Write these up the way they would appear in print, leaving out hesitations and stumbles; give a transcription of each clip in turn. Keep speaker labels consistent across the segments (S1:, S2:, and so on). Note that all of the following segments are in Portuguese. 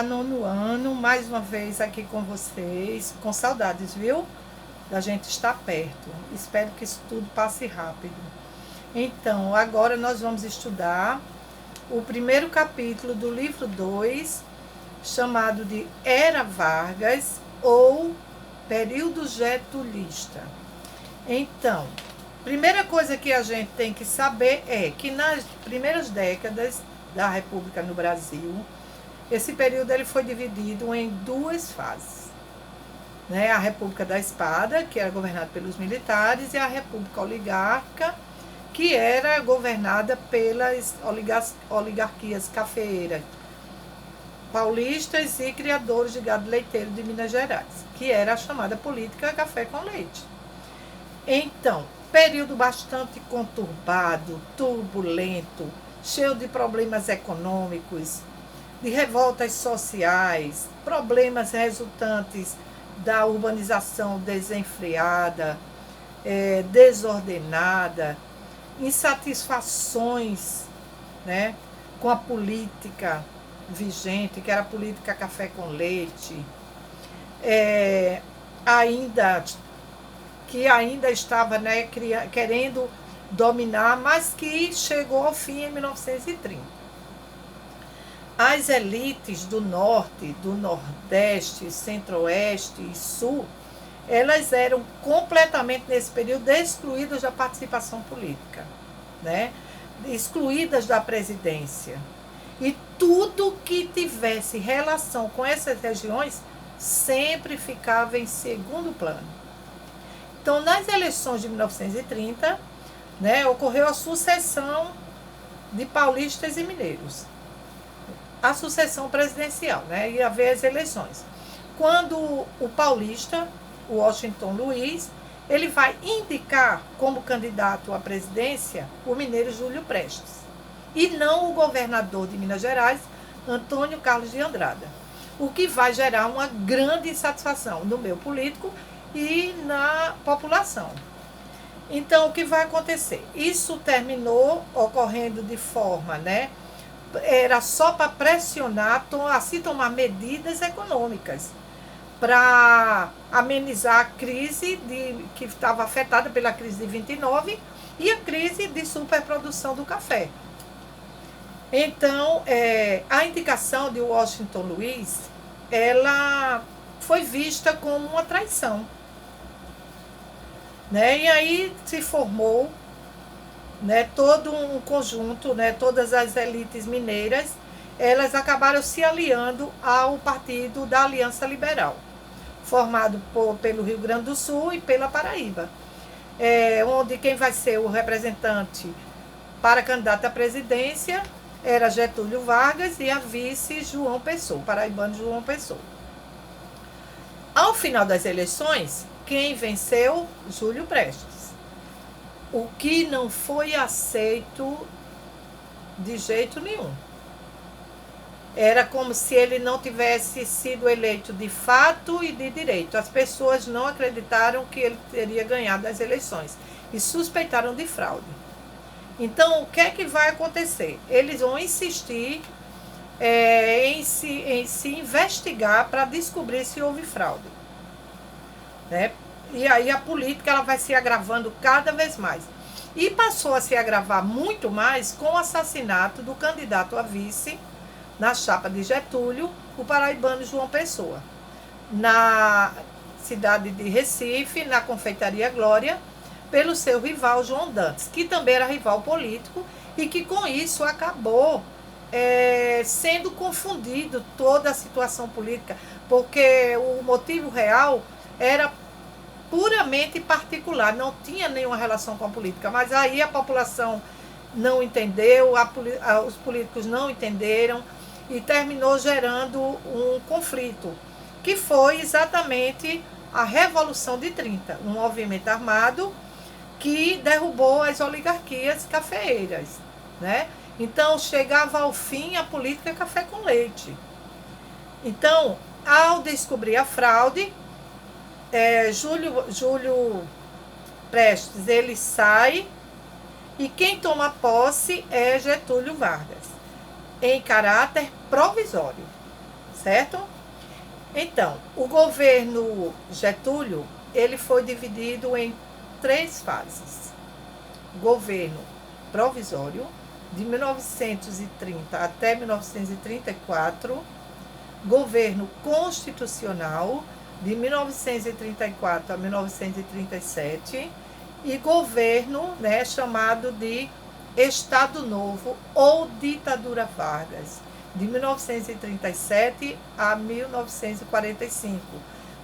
S1: Olá, nono ano, mais uma vez aqui com vocês, com saudades, viu? Da gente estar perto. Espero que isso tudo passe rápido. Então, agora nós vamos estudar o primeiro capítulo do livro 2, chamado de Era Vargas ou Período Getulista. Então, primeira coisa que a gente tem que saber é que nas primeiras décadas da República no Brasil, esse período ele foi dividido em duas fases, né? A República da Espada, que era governada pelos militares, e a República Oligárquica, que era governada pelas oligarquias cafeeiras paulistas e criadores de gado leiteiro de Minas Gerais, que era a chamada política café com leite. Então, período bastante conturbado, turbulento, cheio de problemas econômicos, de revoltas sociais, problemas resultantes da urbanização desenfreada, desordenada, insatisfações, né, com a política vigente, que era a política café com leite, ainda estava, né, querendo dominar, mas que chegou ao fim em 1930. As elites do norte, do nordeste, centro-oeste e sul, elas eram completamente, nesse período, excluídas da participação política, né? Excluídas da presidência. E tudo que tivesse relação com essas regiões sempre ficava em segundo plano. Então, nas eleições de 1930, né, ocorreu a sucessão de paulistas e mineiros. A sucessão presidencial, né? Ia haver as eleições. Quando o paulista, o Washington Luiz, ele vai indicar como candidato à presidência o mineiro Júlio Prestes, e não o governador de Minas Gerais, Antônio Carlos de Andrada, o que vai gerar uma grande insatisfação no meio político e na população. Então, o que vai acontecer? Isso terminou ocorrendo de forma, né? Era só para pressionar, assim tomar medidas econômicas para amenizar a crise que estava afetada pela crise de 29 e a crise de superprodução do café. Então, a indicação de Washington Luiz, ela foi vista como uma traição, né? E aí se formou, né, todo um conjunto, né, todas as elites mineiras, elas acabaram se aliando ao partido da Aliança Liberal, formado pelo Rio Grande do Sul e pela Paraíba, onde quem vai ser o representante para candidato à presidência era Getúlio Vargas e a vice João Pessoa, paraibano João Pessoa. Ao final das eleições, quem venceu? Júlio Prestes. O que não foi aceito de jeito nenhum. Era como se ele não tivesse sido eleito de fato e de direito. As pessoas não acreditaram que ele teria ganhado as eleições e suspeitaram de fraude. Então, o que é que vai acontecer? Eles vão insistir em se investigar para descobrir se houve fraude, né? E aí a política ela vai se agravando cada vez mais. E passou a se agravar muito mais com o assassinato do candidato a vice na chapa de Getúlio, o paraibano João Pessoa, na cidade de Recife, na Confeitaria Glória, pelo seu rival João Dantas, que também era rival político e que com isso acabou sendo confundido toda a situação política, porque o motivo real era puramente particular, não tinha nenhuma relação com a política, mas aí a população não entendeu, os políticos não entenderam e terminou gerando um conflito, que foi exatamente a Revolução de 30, um movimento armado que derrubou as oligarquias cafeeiras, né? Então chegava ao fim a política café com leite. Então, ao descobrir a fraude, Júlio Prestes, ele sai e quem toma posse é Getúlio Vargas, em caráter provisório, certo? Então, o governo Getúlio, ele foi dividido em 3 fases. Governo provisório, de 1930 até 1934, governo constitucional, de 1934 a 1937, e governo, né, chamado de Estado Novo ou Ditadura Vargas, de 1937 a 1945,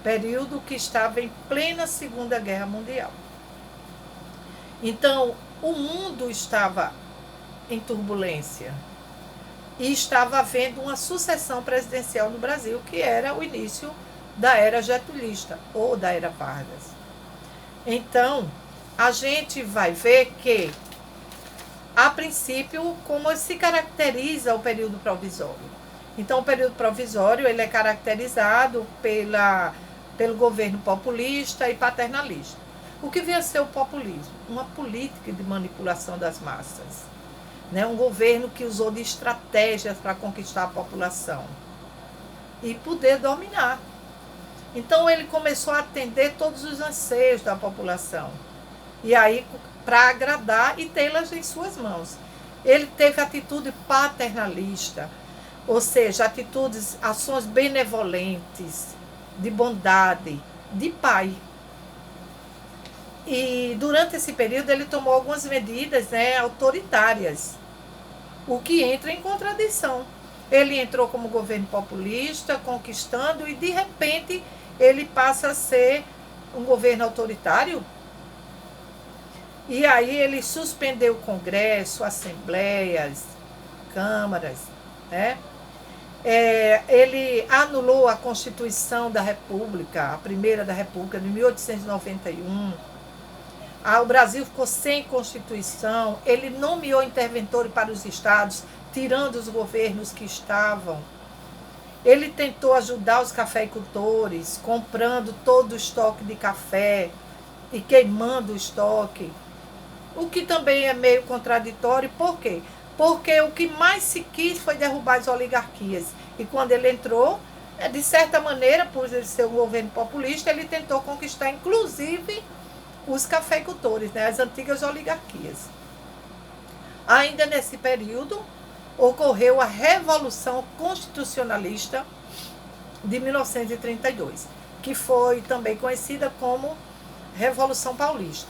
S1: período que estava em plena Segunda Guerra Mundial. Então, o mundo estava em turbulência e estava havendo uma sucessão presidencial no Brasil, que era o início da era getulista ou da era Vargas. Então, a gente vai ver que, a princípio, como se caracteriza o período provisório. Então, o período provisório ele é caracterizado pelo governo populista e paternalista. O que vem a ser o populismo? Uma política de manipulação das massas. Né? Um governo que usou de estratégias para conquistar a população e poder dominar. Então, ele começou a atender todos os anseios da população. E aí, para agradar e tê-las em suas mãos. Ele teve atitude paternalista, ou seja, atitudes, ações benevolentes, de bondade, de pai. E durante esse período ele tomou algumas medidas, né, autoritárias, o que entra em contradição. Ele entrou como governo populista, conquistando, e de repente ele passa a ser um governo autoritário. E aí ele suspendeu o Congresso, assembleias, câmaras, né? Ele anulou a Constituição da República, a primeira da República, de 1891. O Brasil ficou sem Constituição. Ele nomeou interventores para os estados, tirando os governos que estavam. Ele tentou ajudar os cafeicultores, comprando todo o estoque de café e queimando o estoque. O que também é meio contraditório. Por quê? Porque o que mais se quis foi derrubar as oligarquias. E quando ele entrou, de certa maneira, por ele ser um governo populista, ele tentou conquistar, inclusive, os cafeicultores, né, as antigas oligarquias. Ainda nesse período, ocorreu a Revolução Constitucionalista de 1932, que foi também conhecida como Revolução Paulista.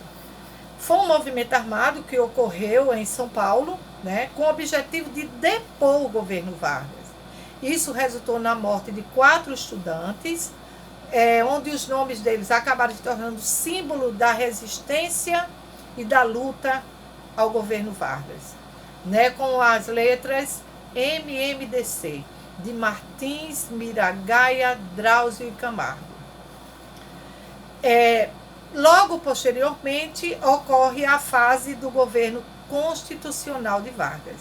S1: Foi um movimento armado que ocorreu em São Paulo, né, com o objetivo de depor o governo Vargas. Isso resultou na morte de 4 estudantes, onde os nomes deles acabaram se tornando símbolo da resistência e da luta ao governo Vargas, né, com as letras MMDC, de Martins, Miragaia, Drauzio e Camargo. Logo posteriormente, ocorre a fase do governo constitucional de Vargas,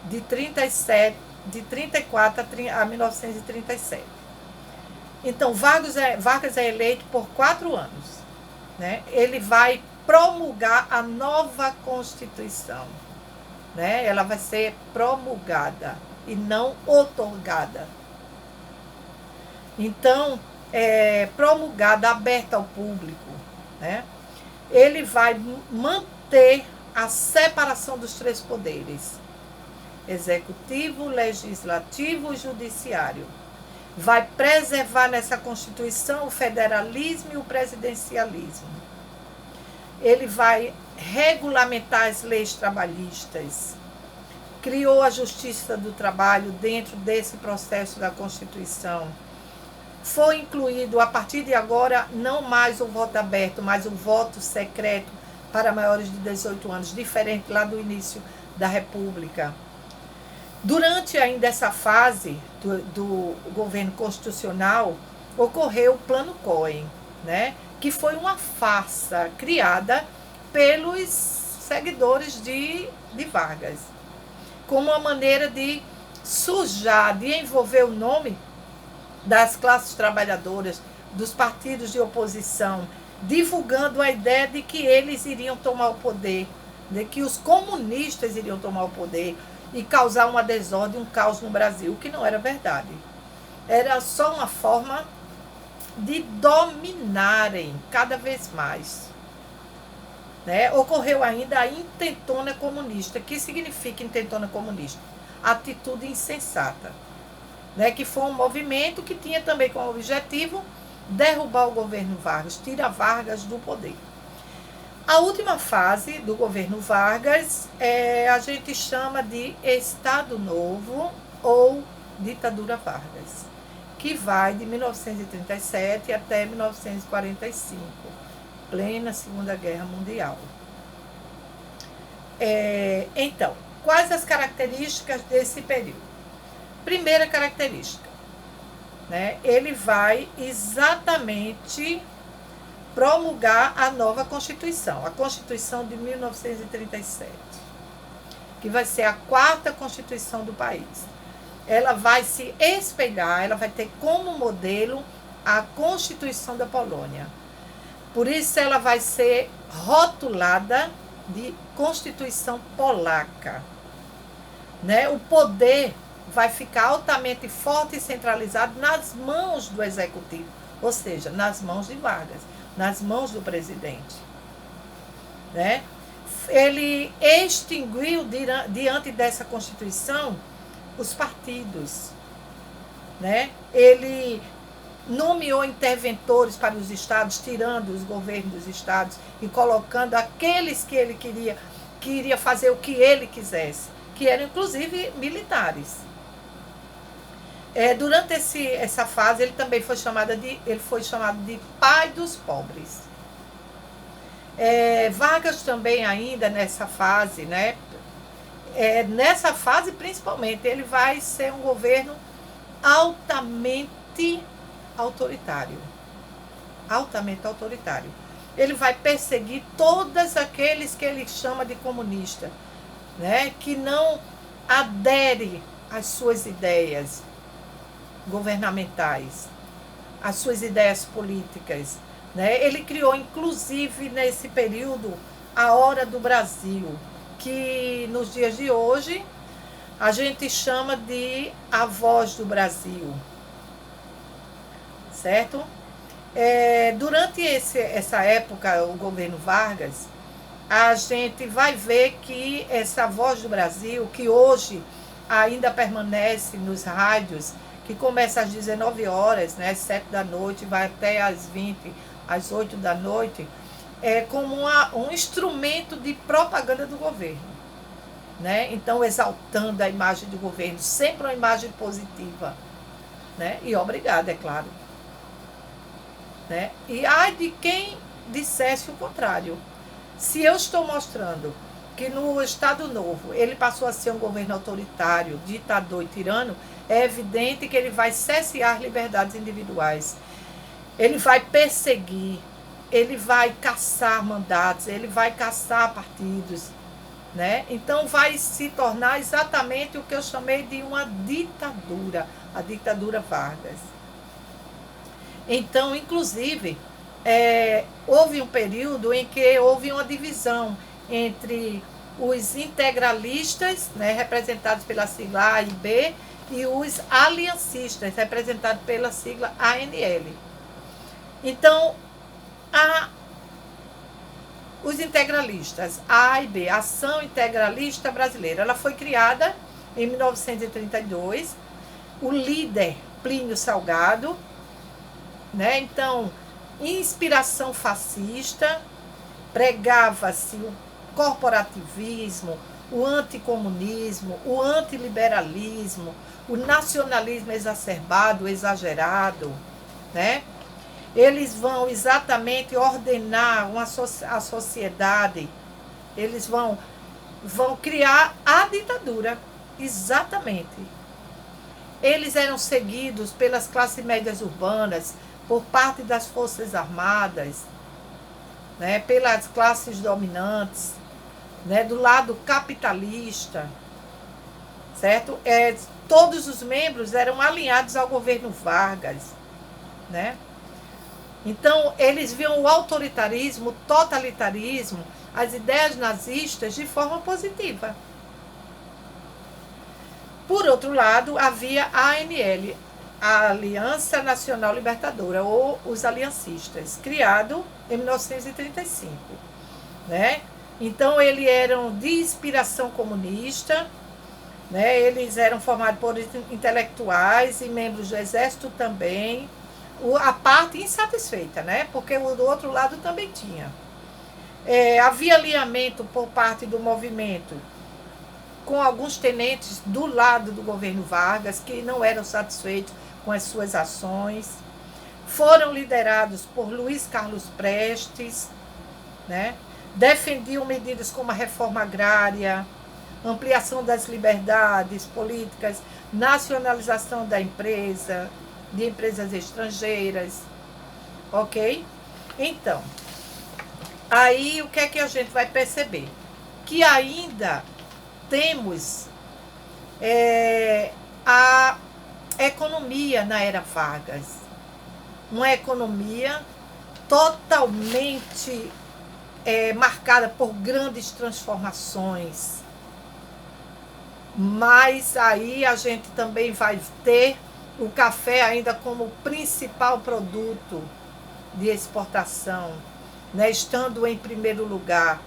S1: de 34 a 1937. Então, Vargas é eleito por 4 anos. Né? Ele vai promulgar a nova Constituição. Né? Ela vai ser promulgada e não outorgada. Então, promulgada, aberta ao público. Né? Ele vai manter a separação dos 3 poderes: executivo, legislativo e judiciário. Vai preservar nessa Constituição o federalismo e o presidencialismo. Ele vai regulamentar as leis trabalhistas. Criou a Justiça do Trabalho dentro desse processo da Constituição. Foi incluído, a partir de agora, não mais o voto aberto, mas o voto secreto para maiores de 18 anos, diferente lá do início da República. Durante ainda essa fase do governo constitucional, ocorreu o Plano Cohen, né, que foi uma farsa criada pelos seguidores de Vargas, como uma maneira de sujar, de envolver o nome das classes trabalhadoras, dos partidos de oposição, divulgando a ideia de que eles iriam tomar o poder, de que os comunistas iriam tomar o poder, e causar uma desordem, um caos no Brasil, o que não era verdade. Era só uma forma de dominarem cada vez mais. Né? Ocorreu ainda a intentona comunista. O que significa intentona comunista? Atitude insensata. Né? Que foi um movimento que tinha também como objetivo derrubar o governo Vargas, tirar Vargas do poder. A última fase do governo Vargas a gente chama de Estado Novo ou ditadura Vargas, que vai de 1937 até 1945, plena Segunda Guerra Mundial. Então, quais as características desse período? Primeira característica, né? Ele vai exatamente promulgar a nova Constituição, a Constituição de 1937, que vai ser a 4ª Constituição do país. Ela vai se espelhar, ela vai ter como modelo a Constituição da Polônia. Por isso ela vai ser rotulada de Constituição Polaca. Né? O poder vai ficar altamente forte e centralizado nas mãos do Executivo, ou seja, nas mãos de Vargas, nas mãos do presidente. Né? Ele extinguiu, diante dessa Constituição, os partidos. Né? Ele nomeou interventores para os estados, tirando os governos dos estados e colocando aqueles que ele queria fazer o que ele quisesse, que eram inclusive militares. Durante essa fase, ele também foi chamado de pai dos pobres. Vargas também ainda nessa fase, né? Nessa fase principalmente, ele vai ser um governo altamente autoritário. Altamente autoritário. Ele vai perseguir todos aqueles que ele chama de comunista, né? Que não aderem às suas ideias governamentais, às suas ideias políticas. Né? Ele criou, inclusive, nesse período, a Hora do Brasil, que nos dias de hoje a gente chama de a Voz do Brasil. Certo? Durante essa época, o governo Vargas, a gente vai ver que essa Voz do Brasil, que hoje ainda permanece nos rádios, que começa às 19 horas, né, às 7 da noite, vai até às 20, às 8 da noite, como um instrumento de propaganda do governo. Né? Então, exaltando a imagem do governo, sempre uma imagem positiva. Né? E obrigada, é claro. Né? E ai de quem dissesse o contrário. Se eu estou mostrando que no Estado Novo ele passou a ser um governo autoritário, ditador e tirano, é evidente que ele vai cercear liberdades individuais. Ele vai perseguir, ele vai caçar mandatos, ele vai caçar partidos. Né? Então vai se tornar exatamente o que eu chamei de uma ditadura, a ditadura Vargas. Então, inclusive, houve um período em que houve uma divisão entre os integralistas, né, representados pela sigla A e B, e os aliancistas, representados pela sigla ANL. Então, os integralistas, A e B, Ação Integralista Brasileira, ela foi criada em 1932, o líder Plínio Salgado, né? Então, inspiração fascista, pregava-se o corporativismo, o anticomunismo, o antiliberalismo, o nacionalismo exacerbado, exagerado, né? Eles vão exatamente ordenar a sociedade, eles vão criar a ditadura, exatamente. Eles eram seguidos pelas classes médias urbanas, por parte das Forças Armadas, né, pelas classes dominantes, né, do lado capitalista, certo? Todos os membros eram alinhados ao governo Vargas, né? Então, eles viam o autoritarismo, o totalitarismo, as ideias nazistas de forma positiva. Por outro lado, havia a ANL, a Aliança Nacional Libertadora, ou os aliancistas, criado em 1935, né? Então, eles eram de inspiração comunista, né? Eles eram formados por intelectuais e membros do exército também, a parte insatisfeita, né? Porque o do outro lado também tinha. Havia alinhamento por parte do movimento com alguns tenentes do lado do governo Vargas, que não eram satisfeitos com as suas ações. Foram liderados por Luiz Carlos Prestes, né? Defendiam medidas como a reforma agrária, ampliação das liberdades políticas, nacionalização da empresa, de empresas estrangeiras, ok? Então, aí o que é que a gente vai perceber? Que ainda temos a economia na era Vargas, uma economia totalmente marcada por grandes transformações. Mas aí a gente também vai ter o café ainda como principal produto de exportação, né, estando em primeiro lugar.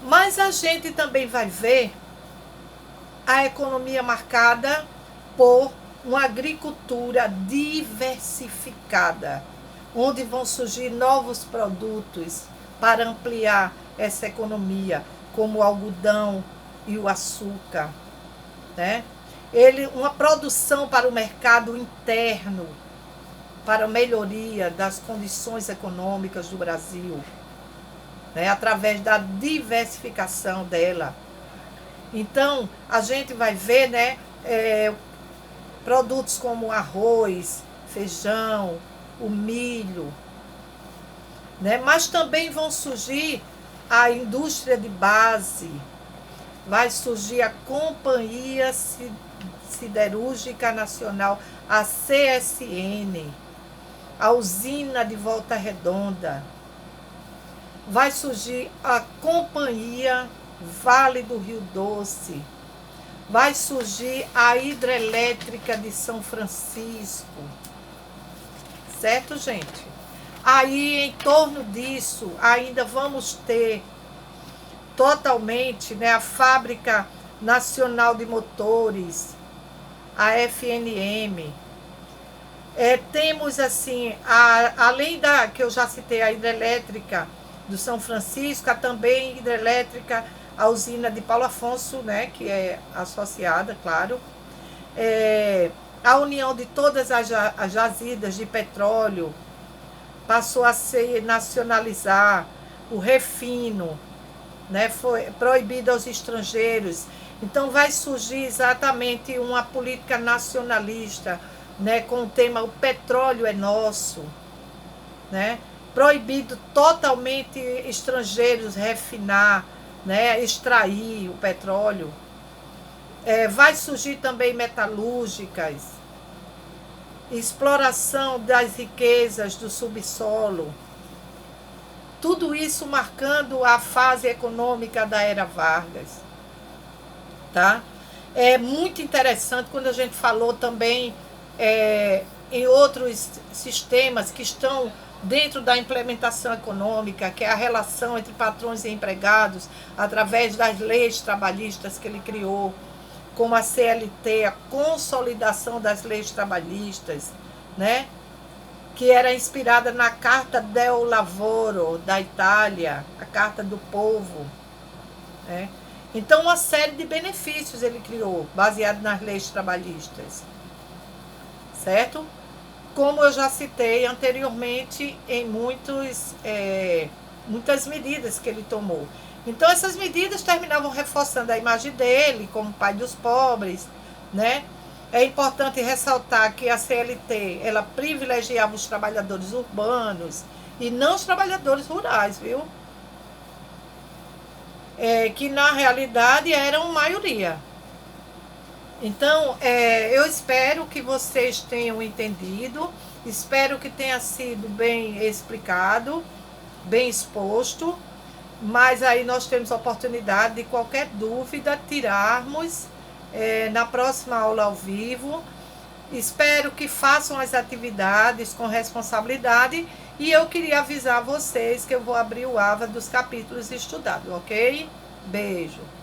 S1: Mas a gente também vai ver a economia marcada por uma agricultura diversificada, onde vão surgir novos produtos para ampliar essa economia, como o algodão e o açúcar, né? Uma produção para o mercado interno, para a melhoria das condições econômicas do Brasil, né? Através da diversificação dela. Então, a gente vai ver, né, produtos como arroz, feijão, o milho, né? Mas também vão surgir a indústria de base, vai surgir a Companhia Siderúrgica Nacional, a CSN, a usina de Volta Redonda, vai surgir a Companhia Vale do Rio Doce, vai surgir a Hidrelétrica de São Francisco, certo, gente? Aí, em torno disso, ainda vamos ter totalmente, né, a Fábrica Nacional de Motores, a FNM. Temos, assim, além da que eu já citei, a Hidrelétrica do São Francisco, há também hidrelétrica, a usina de Paulo Afonso, né, que é associada, claro. A união de todas as jazidas de petróleo passou a se nacionalizar, o refino, né, foi proibido aos estrangeiros. Então vai surgir exatamente uma política nacionalista, né, com o tema o petróleo é nosso, né? Proibido totalmente estrangeiros refinar, né, extrair o petróleo. Vai surgir também metalúrgicas, exploração das riquezas do subsolo. Tudo isso marcando a fase econômica da era Vargas, tá? É muito interessante quando a gente falou também em outros sistemas que estão dentro da implementação econômica, que é a relação entre patrões e empregados, através das leis trabalhistas que ele criou, como a CLT, a consolidação das leis trabalhistas, né? Que era inspirada na Carta del Lavoro da Itália, a Carta do Povo, né? Então, uma série de benefícios ele criou, baseado nas leis trabalhistas, certo? Como eu já citei anteriormente em muitas medidas que ele tomou. Então, essas medidas terminavam reforçando a imagem dele como pai dos pobres, né? É importante ressaltar que a CLT, ela privilegiava os trabalhadores urbanos e não os trabalhadores rurais, viu? Que na realidade eram maioria. Então, eu espero que vocês tenham entendido, espero que tenha sido bem explicado, bem exposto, mas aí nós temos a oportunidade de qualquer dúvida tirarmos na próxima aula ao vivo. Espero que façam as atividades com responsabilidade. E eu queria avisar vocês que eu vou abrir o AVA dos capítulos estudados, ok? Beijo.